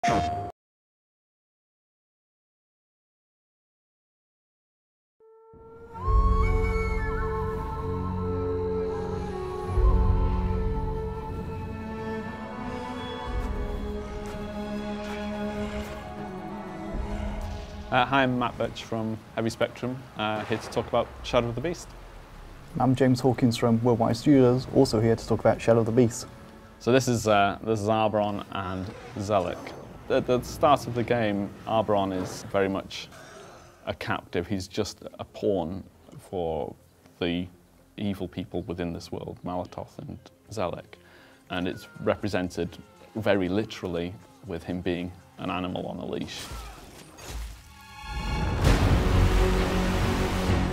Hi, I'm Matt Birch from Heavy Spectrum, here to talk about Shadow of the Beast. I'm James Hawkins from Worldwide Studios, also here to talk about Shadow of the Beast. So this is Arborn and Zelik. At the start of the game, Arborn is very much a captive. He's just a pawn for the evil people within this world, Malatoth and Zelik. And it's represented very literally with him being an animal on a leash.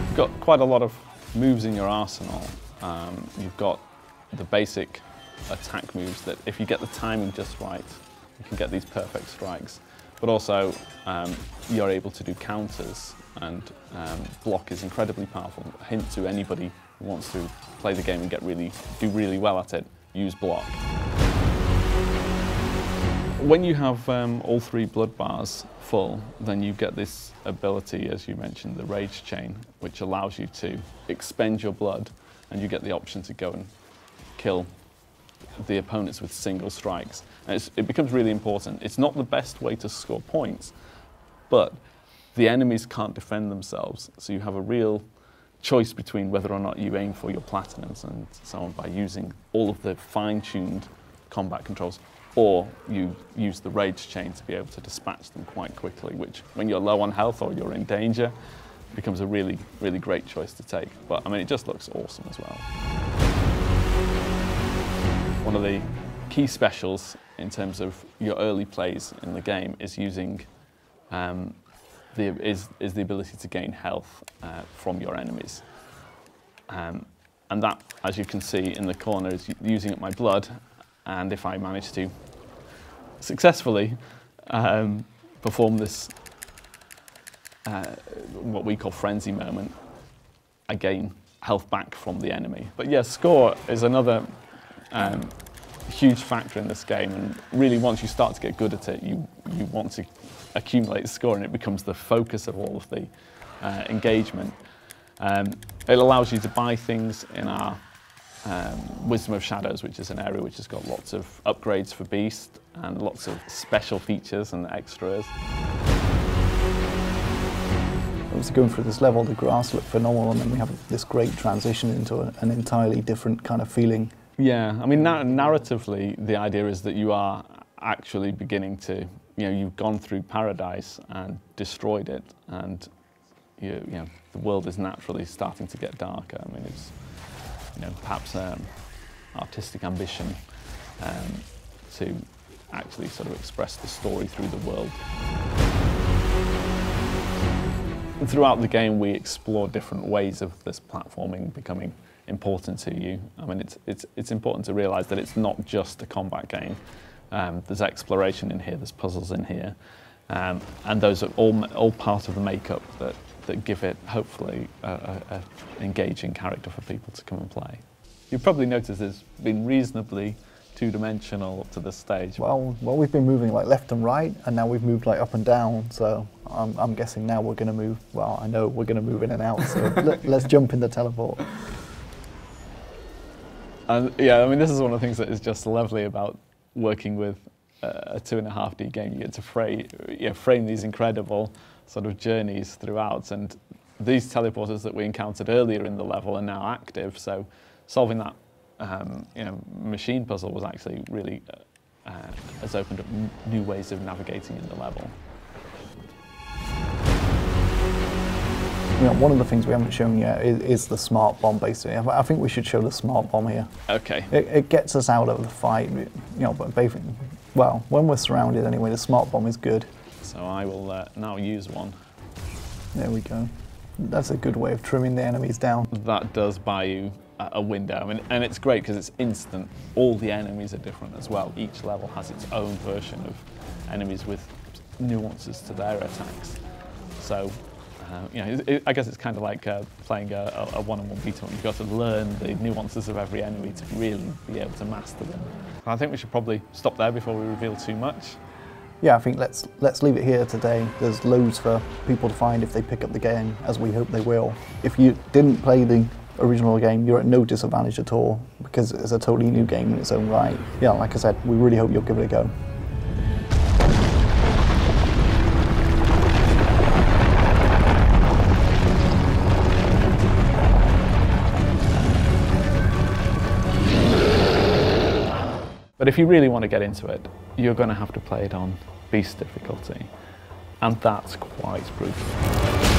You've got quite a lot of moves in your arsenal. You've got the basic attack moves that if you get the timing just right, you can get these perfect strikes. But also, you're able to do counters, and block is incredibly powerful. A hint to anybody who wants to play the game and do really well at it, use block. When you have all three blood bars full, then you get this ability, as you mentioned, the Rage Chain, which allows you to expend your blood, and you get the option to go and kill the opponents with single strikes. And it becomes really important. It's not the best way to score points, but the enemies can't defend themselves, so you have a real choice between whether or not you aim for your platinums and so on by using all of the fine-tuned combat controls, or you use the Rage Chain to be able to dispatch them quite quickly, which, when you're low on health or you're in danger, becomes a really, really great choice to take. But I mean, it just looks awesome as well. One of the key specials in terms of your early plays in the game is using the ability to gain health from your enemies. And that, as you can see in the corner, is using up my blood. And if I manage to successfully perform this, what we call frenzy moment, I gain health back from the enemy. But yeah, score is another huge factor in this game, and really once you start to get good at it, you want to accumulate score, and it becomes the focus of all of the engagement. It allows you to buy things in our Wisdom of Shadows, which is an area which has got lots of upgrades for Beast and lots of special features and extras. Obviously going through this level, the grass looked phenomenal, and then we have this great transition into an entirely different kind of feeling. Yeah, I mean, narratively, the idea is that you are actually beginning to, you've gone through paradise and destroyed it, and the world is naturally starting to get darker. I mean, it's perhaps artistic ambition to actually sort of express the story through the world. And throughout the game, we explore different ways of this platforming becoming important to you. I mean, it's important to realise that it's not just a combat game. There's exploration in here, there's puzzles in here, and those are all part of the makeup that give it, hopefully, an engaging character for people to come and play. You've probably noticed it's been reasonably two-dimensional up to this stage. Well, we've been moving like left and right, and now we've moved like up and down, so I'm guessing now we're going to move, well, I know we're going to move in and out, so let's jump in the teleport. And yeah, I mean, this is one of the things that is just lovely about working with a 2.5D game. You get to frame these incredible sort of journeys throughout, and these teleporters that we encountered earlier in the level are now active, so solving that machine puzzle was actually really has opened up new ways of navigating in the level. One of the things we haven't shown yet is the smart bomb, basically. I think we should show the smart bomb here. Okay. It gets us out of the fight, but basically, well, when we're surrounded anyway, the smart bomb is good. So I will now use one. There we go. That's a good way of trimming the enemies down. That does buy you a window, I mean, and it's great because it's instant. All the enemies are different as well. Each level has its own version of enemies with nuances to their attacks. So, I guess it's kind of like playing a one-on-one beat-em-up. You've got to learn the nuances of every enemy to really be able to master them. I think we should probably stop there before we reveal too much. yeah, I think let's leave it here today. There's loads for people to find if they pick up the game, as we hope they will. If you didn't play the original game, you're at no disadvantage at all, because it's a totally new game in its own right. Yeah, like I said, we really hope you'll give it a go. But if you really want to get into it, you're going to have to play it on Beast difficulty, and that's quite brutal.